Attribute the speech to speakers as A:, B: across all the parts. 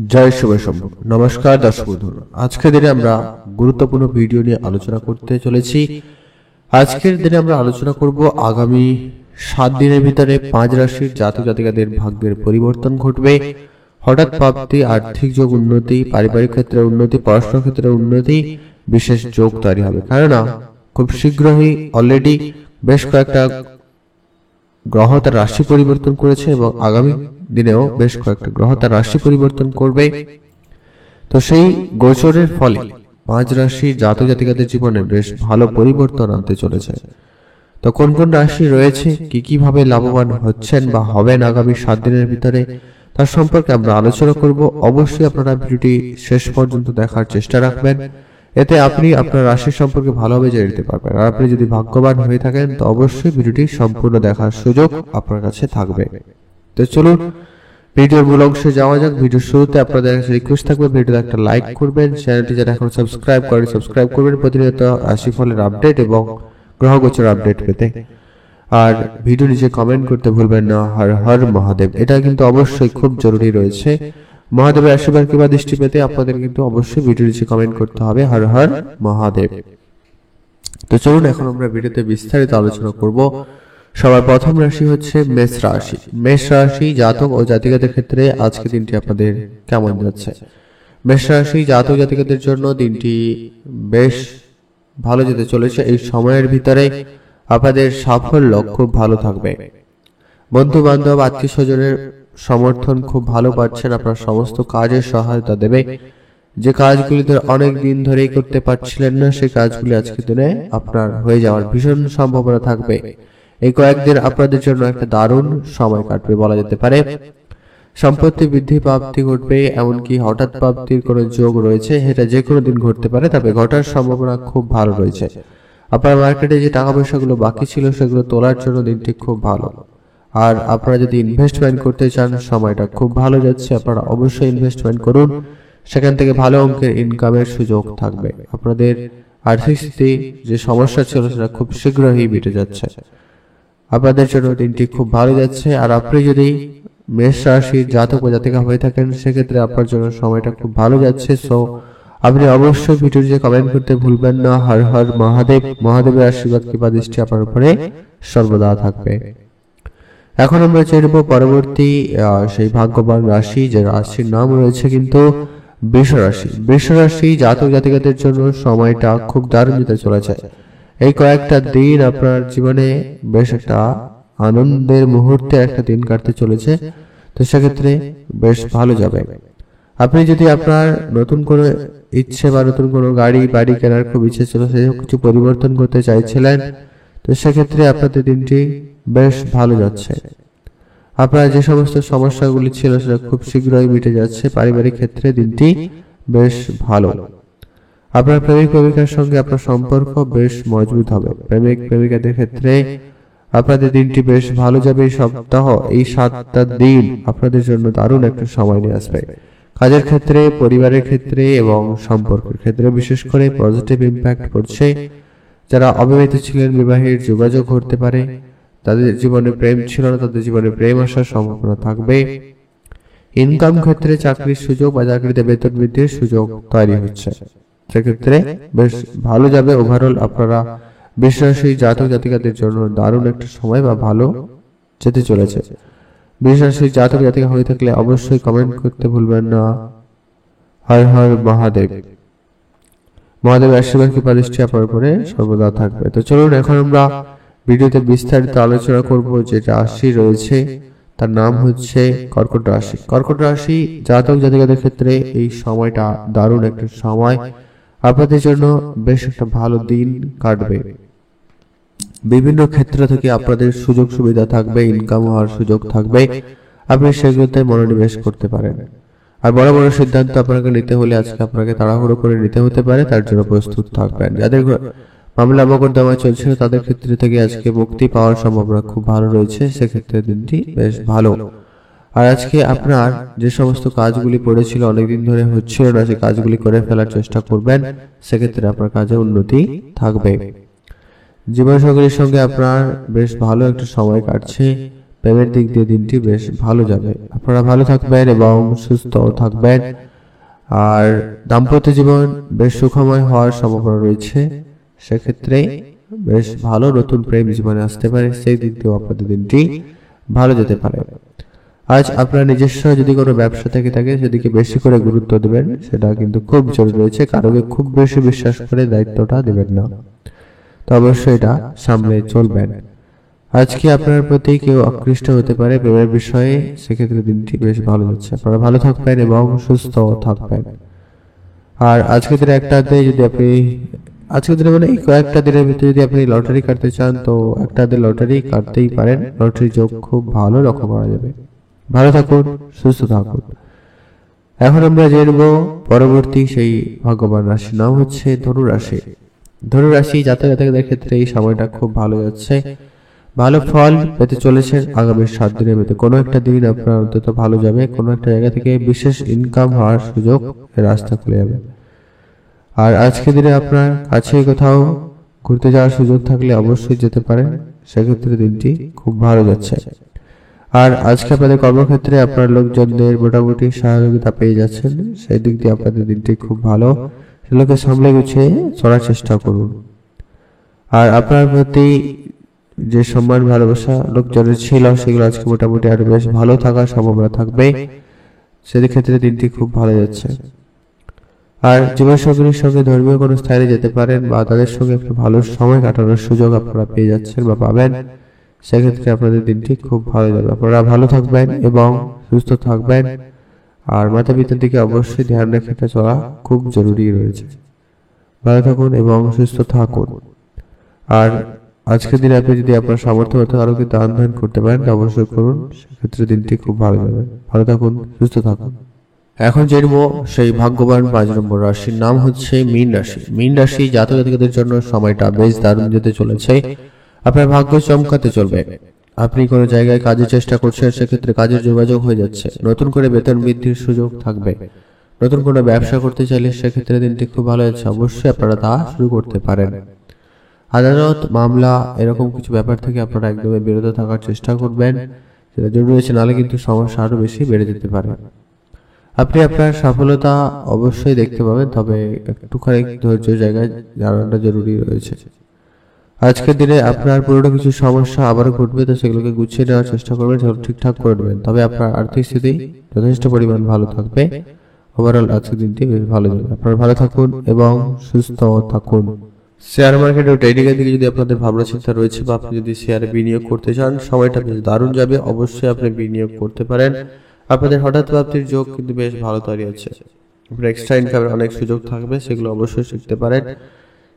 A: জয় শুভ সম্ভব। নমস্কার দর্শক বন্ধুরা, আজকের দিনে আমরা গুরুত্বপূর্ণ ভিডিও নিয়ে আলোচনা করতে চলেছি। আজকের দিনে আমরা আলোচনা করব আগামী 7 দিনের ভিতরে 5 রাশির জাতক জাতিকাদের ভাগ্যের পরিবর্তন ঘটবে। হঠাৎ প্রাপ্তি, আর্থিক যোগ, উন্নতি, পারিবারিক ক্ষেত্রে উন্নতি, পড়াশোনার ক্ষেত্রে উন্নতি, বিশেষ যোগ তৈরি হবে। কেননা খুব শীঘ্রই অলরেডি বেশ কয়েকটা গ্রহ তার রাশি পরিবর্তন করেছে এবং আগামী দিনেও বেশ কয়েকটা গ্রহ তার রাশি পরিবর্তন করবে। তো সেই গোচরের ফলে 5 রাশি জাতক জাতিকাদের জীবনে বেশ ভালো পরিবর্তন আনতে চলেছে। তো কোন কোন রাশি রয়েছে, কি ভাবে লাভবান হচ্ছেন বা হবেন আগামী 7 দিনের ভিতরে, তার সম্পর্কে আমরা আলোচনা করব। অবশ্যই আপনারা ভিডিওটি শেষ পর্যন্ত দেখার চেষ্টা রাখবেন, এতে আপনি আপনার রাশি সম্পর্কে ভালোভাবে জেনে নিতে পারবেন। আর আপনি যদি ভাগ্যবান হয়ে থাকেন তো অবশ্যই ভিডিওটি সম্পূর্ণ দেখার সুযোগ আপনার কাছে থাকবে। তো চলুন ভিডিওর মূল অংশে যাওয়া যাক। ভিডিওর শুরুতে আপনাদের কাছে রিকোয়েস্ট থাকবে ভিডিওতে একটা লাইক করবেন, চ্যানেলটি যারা এখন সাবস্ক্রাইব করেন সাবস্ক্রাইব করবেন প্রতিনিয়ত রাশিফলের আপডেট এবং গ্রহ গোচর আপডেট পেতে। আর ভিডিও নিচে কমেন্ট করতে ভুলবেন না হর হর মহাদেব, এটা কিন্তু অবশ্যই খুব জরুরি রয়েছে। মহাদেবের আশীর্বাদ কিংবা দৃষ্টি পেতে আপনাদের কিন্তু অবশ্যই ভিডিও নিচে কমেন্ট করতে হবে হর হর মহাদেব। তো চলুন এখন আমরা ভিডিওতে বিস্তারিত আলোচনা করব। সবার প্রথম রাশি হচ্ছে মেষ রাশি। মেষ রাশি জাতক ও জাতিকাদের ক্ষেত্রে আজকে দিনটি আপনাদের কেমন যাচ্ছে? মেষ রাশি জাতক জাতিকাদের জন্য দিনটি বেশ ভালো যেতে চলেছে। এই সময়ের ভিতরে আপনাদের সাফল্য খুব ভালো থাকবে। বন্ধু বান্ধব আত্মীয় স্বজনের সমর্থন খুব ভালো পাচ্ছেন, আপনার সমস্ত কাজে সহায়তা দেবে। যে কাজগুলিতে অনেক দিন ধরেই করতে পারছিলেন না সেই কাজগুলি আজকের দিনে আপনার হয়ে যাওয়ার ভীষণ সম্ভাবনা থাকবে। এই কয়েকদিন আপনাদের জন্য একটা দারুণ সময় কাটবে বলা যেতে পারে। সম্পত্তি বৃদ্ধি প্রাপ্তি ঘটবে, এমনকি হঠাৎ প্রাপ্তির কোনো যোগ রয়েছে, সেটা যে কোনো দিন ঘটতে পারে, তবে ঘটার সম্ভাবনা খুব ভালো রয়েছে। আপনার মার্কেটে যে টাকা পয়সাগুলো বাকি ছিল সেগুলো তোলার জন্য দিনটি খুব ভালো। আর আপনারা যদি ইনভেস্টমেন্ট করতে চান সময়টা খুব ভালো যাচ্ছে, আপনারা অবশ্যই ইনভেস্টমেন্ট করুন, সেখান থেকে ভালো অঙ্কের ইনকামের সুযোগ থাকবে। আপনাদের আর্থিক স্থিতি যে সমস্যা ছিল সেটা খুব শীঘ্রই মিটে যাচ্ছে। আপনাদের জন্য দিনটি খুব ভালো যাচ্ছে। আর আপনি যদি মেষ রাশির জাতক বা জাতিকা হয়ে থাকেন সেক্ষেত্রে আপনার জন্য সময়টা খুব ভালো যাচ্ছে। সো আপনি অবশ্যই ভিডিওতে কমেন্ট করতে ভুলবেন না হর হর মহাদেব। মহাদেবের আশীর্বাদ কিংবা দৃষ্টি আপনার উপরে সর্বদা থাকবে। এখন আমরা চেয়ে পরবর্তী সেই ভাগ্যবান রাশি, যে রাশির নাম রয়েছে কিন্তু বৃষ রাশি। বৃষ রাশি জাতক জাতিকাদের জন্য সময়টা খুব দারুণ যেতে চলেছে। এই কয়েকটা দিন আপনার জীবনে বেশ একটা আনন্দের মুহূর্তে একটা দিন কাটতে চলেছে, তো সেক্ষেত্রে বেশ ভালো যাবে। আপনি যদি আপনার নতুন কোনো ইচ্ছে বা নতুন কোনো গাড়ি বাড়ি কেনার খুব ইচ্ছে ছিল, সেই কিছু পরিবর্তন করতে চাইছিলেন, তো সেক্ষেত্রে আপনাদের দিনটি বেশ ভালো যাচ্ছে। আপনার যে সমস্ত সমস্যাগুলি ছিল সেটা খুব শীঘ্রই মিটে যাচ্ছে। পারিবারিক ক্ষেত্রে দিনটি বেশ ভালো। আপনার প্রেমিক প্রেমিকার সঙ্গে আপনার সম্পর্ক বেশ মজবুত হবে। প্রেমিক প্রেমিকাদের ক্ষেত্রে আপনাদের দিনটি বেশ ভালো যাবে। এই সপ্তাহ, এই 7টা দিন আপনাদের জন্য দারুণ একটা সময় নিয়ে আসবে। কাজের ক্ষেত্রে, পরিবারের ক্ষেত্রে এবং সম্পর্কের ক্ষেত্রে বিশেষ করে পজিটিভ ইম্প্যাক্ট পড়ছে। যারা অবিবাহিত ছিলেন বিবাহের যোগাযোগ করতে পারে, তাদের জীবনে প্রেম ছিল না তাদের জীবনে প্রেম আসার সম্ভাবনা থাকবে। ইনকাম ক্ষেত্রে চাকরির সুযোগ বা চাকরিতে বেতন বৃদ্ধির সুযোগ তৈরি হচ্ছে, সেক্ষেত্রে বেশ ভালো যাবে। ওভারঅল আপনারা বৃষ-রাশি জাতক জাতিকাদের জন্য দারুণ একটা সময় বা ভালো যেতে চলেছে। বৃষ-রাশি জাতক জাতিকা হয়ে থাকলে অবশ্যই কমেন্ট করতে ভুলবেন না হর হর মহাদেব। মহাদেবের আশীর্বাদ কৃপা দৃষ্টি আপনার উপরে সর্বদা থাকবে। তো চলুন এখন আমরা ভিডিওতে বিস্তারিত আলোচনা করব। যে রাশি রয়েছে তার নাম হচ্ছে কর্কট রাশি। কর্কট রাশি জাতক জাতিকাদের ক্ষেত্রে এই সময়টা দারুণ একটা সময়। আপনাদের জন্য বেশ একটা ভালো দিন কাটবে। বিভিন্ন ক্ষেত্র থেকে আপনাদের সুযোগ সুবিধা থাকবে, ইনকাম হওয়ার সুযোগ থাকবে, আপনি সেগুলোতে মনোনিবেশ করতে পারেন। আর বড় বড় সিদ্ধান্ত আপনাকে নিতে হলে আজকে আপনাকে তাড়াহুড়ো করে নিতে হতে পারে, তার জন্য প্রস্তুত থাকবেন। যাদের মামলা মোকদ্দমা চলছিল তাদের ক্ষেত্রে থেকে আজকে মুক্তি পাওয়ার সম্ভাবনা খুব ভালো রয়েছে, সেক্ষেত্রে দিনটি বেশ ভালো। আর আজকে আপনার যে সমস্ত কাজগুলি পড়েছিল অনেকদিন ধরে হচ্ছিল না, সেই কাজগুলি করে ফেলার চেষ্টা করবেন, সেক্ষেত্রে আপনার কাজে উন্নতি থাকবে। জীবনসঙ্গীর সঙ্গে আপনার বেশ ভালো একটা সময় কাটছে। প্রেমের দিক দিয়ে দিনটি বেশ ভালো যাবে। আপনারা ভালো থাকবেন এবং সুস্থ থাকবেন। আর দাম্পত্য জীবন বেশ সুখময় হওয়ার সম্ভাবনা রয়েছে। সেক্ষেত্রে বেশ ভালো নতুন প্রেম জীবনে আসতে পারে, সেই দিক দিয়েও আপনাদের দিনটি ভালো যেতে পারে। আজ আপনার নিজস্ব যদি কোনো ব্যবসা থেকে থাকে সেদিকে বেশি করে গুরুত্ব দেবেন, সেটা কিন্তু খুব জরুরি রয়েছে। কারোকে খুব বেশি বিশ্বাস করে দায়িত্বটা দেবেন না, তো অবশ্যই এটা সামনে চলবেন। আজকে আপনার প্রতি কেউ আকৃষ্ট হতে পারে প্রেমের বিষয়ে, সেক্ষেত্রে দিনটি বেশ ভালো যাচ্ছে। আপনারা ভালো থাকবেন এবং সুস্থ থাকবেন। আর আজকে দিনে একটা দিনে যদি আপনি আজকের দিনে মানে এই কয়েকটা দিনের ভিতরে যদি আপনি লটারি কাটতে চান, তো একটা দিন লটারি কাটতেই পারেন। লটারি যোগ খুব ভালো লক্ষ্য করা যাবে। ভালো থাকুন, সুস্থ থাকুন। এখন আমরা জেনব পরবর্তী সেই ভাগ্যবান রাশির নাম হচ্ছে ধনু রাশি। ধনু রাশি জাতকদের ক্ষেত্রে এই সময়টা খুব ভালো যাচ্ছে। ভালো ফল পেতে চলেছেন আগামী 7 দিনের মধ্যে। কোনো একটা দিন আপনার অন্তত ভালো যাবে, কোনো একটা জায়গা থেকে বিশেষ ইনকাম হওয়ার সুযোগ রাস্তা খুলে যাবে। আর আজকে দিনে আপনার কাছে কোথাও ঘুরতে যাওয়ার সুযোগ থাকলে অবশ্যই যেতে পারেন, সেক্ষেত্রে দিনটি খুব ভালো যাচ্ছে। আর আজকে আপনাদের কর্মক্ষেত্রে আপনার লোকজনদের মোটামুটি সহযোগিতা পেয়ে যাচ্ছেন, সেই দিক দিয়ে আপনাদের দিনটি খুব ভালো। সেগুলোকে সামলে গুছিয়ে চলার চেষ্টা করুন। আর আপনার প্রতি যে সম্মান ভালোবাসা লোকজনের ছিল, সেগুলো আজকে মোটামুটি আরো বেশ ভালো থাকার সম্ভাবনা থাকবে, সেক্ষেত্রে দিনটি খুব ভালো যাচ্ছে। আর জীবনসঙ্গীর সঙ্গে ধর্মীয় কোনো স্থানে যেতে পারেন বা তাদের সঙ্গে একটু ভালো সময় কাটানোর সুযোগ আপনারা পেয়ে যাচ্ছেন বা পাবেন, সেক্ষেত্রে আপনাদের দিনটি খুব ভালো যাবে। আপনারা ভালো থাকবেন এবং সুস্থ থাকবেন। আর মাতা পিতার দিকে অবশ্যই ধ্যান রেখে চলা খুব জরুরি রয়েছে। ভালো থাকুন এবং সুস্থ থাকুন। আর আজকের দিনে আপনি যদি আপনার সামর্থ্য মতো আরো কি দান ধ্যান করতে পারেন, অবশ্যই করুন, সেক্ষেত্রে দিনটি খুব ভালো যাবে। ভালো থাকুন, সুস্থ থাকুন। এখন জেনব সেই ভাগ্যবান 5 নম্বর রাশির নাম হচ্ছে মীন রাশি। মীন রাশি জাতকদের জন্য সময়টা বেশ দারুণ যেতে চলেছে। আপনার ভাগ্য চমকাতে চলবে। আপনি কোনো জায়গায় কাজের চেষ্টা করছেন, সেক্ষেত্রে কাজের যোগাযোগ হয়ে যাচ্ছে। নতুন করে বেতন বৃদ্ধির সুযোগ থাকবে। নতুন কোনো ব্যবসা করতে চাইলে সেক্ষেত্রে দিনটি খুব ভালো যাচ্ছে। অবশ্যই আপনারা তা শুরু করতে পারেন। আদালত মামলা এরকম কিছু ব্যাপার থেকে আপনারা একদমই বিরত থাকার চেষ্টা করবেন, সেটা জরুরি রয়েছে, নাহলে কিন্তু সমস্যা আরো বেশি বেড়ে যেতে পারে। আপনি আপনার সফলতা অবশ্যই দেখতে পাবেন, তবে একটুখানি ধৈর্য জায়গায় জানাটা জরুরি রয়েছে। আজকের দিনে আপনার পুরোনো কিছু সমস্যা আবারও ঘটবে, তো সেগুলোকে গুছিয়ে নেওয়ার চেষ্টা করবেন, সেগুলো ঠিকঠাক করে নেবেন। তবে আপনার আর্থিক স্থিতি যথেষ্ট পরিমাণ ভালো থাকবে। ওভারঅল আজকের দিনটি বেশ ভালো যাবে। আপনারা ভালো থাকুন এবং সুস্থ থাকুন। শেয়ার মার্কেট ও ট্রেডিং এর দিকে যদি আপনাদের ভাবনা চিন্তা রয়েছে বা আপনি যদি শেয়ারে বিনিয়োগ করতে চান, সময়টা বেশ দারুণ যাবে। অবশ্যই আপনি বিনিয়োগ করতে পারেন। আপনাদের হঠাৎ প্রাপ্তির যোগ কিন্তু বেশ ভালো তৈরি হচ্ছে। আপনার এক্সট্রা ইনকামের অনেক সুযোগ থাকবে, সেগুলো অবশ্যই শিখতে পারেন।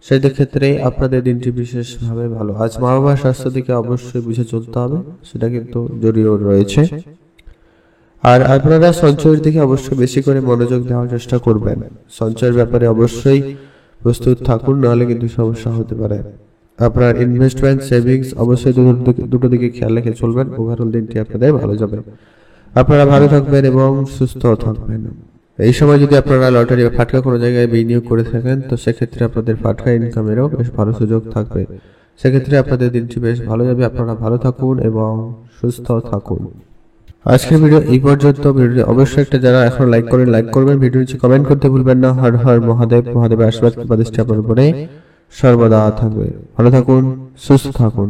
A: সেই ক্ষেত্রে আপনাদের দিনটি বিশেষভাবে ভালো। আজ মা বাবার স্বাস্থ্য দিকে অবশ্যই বুঝে চলতে হবে, সেটা কিন্তু জরুরি রয়েছে। আর আপনারা সঞ্চয়ের দিকে অবশ্যই বেশি করে মনোযোগ দেওয়ার চেষ্টা করবেন। সঞ্চয়ের ব্যাপারে অবশ্যই প্রস্তুত থাকুন, নাহলে কিন্তু সমস্যা হতে পারে। আপনার ইনভেস্টমেন্ট সেভিংস অবশ্যই দুটো দিকে খেয়াল রেখে চলবেন। ওভারঅল দিনটি আপনাদের ভালো যাবে। আপনারা ভালো থাকবেন এবং সুস্থ থাকবেন। এই সময় যদি আপনারা লটারি বা ফাটকা কোনো জায়গায় বিনিয়োগ করে থাকেন, তো সেক্ষেত্রে আপনাদের ফাটকা ইনকামেরও বেশ ভালো সুযোগ থাকবে। সেক্ষেত্রে আপনাদের দিনটি বেশ ভালো যাবে। আপনারা ভালো থাকুন এবং সুস্থ থাকুন। আজকের ভিডিও এই পর্যন্ত। ভিডিওটি অবশ্যই একটা যারা এখন লাইক করবেন, ভিডিও নিচে কমেন্ট করতে ভুলবেন না। হর হর মহাদেব। মহাদেবের আশীর্বাদ কৃপা দৃষ্টি আপনার উপরে সর্বদা থাকবে। ভালো থাকুন, সুস্থ থাকুন।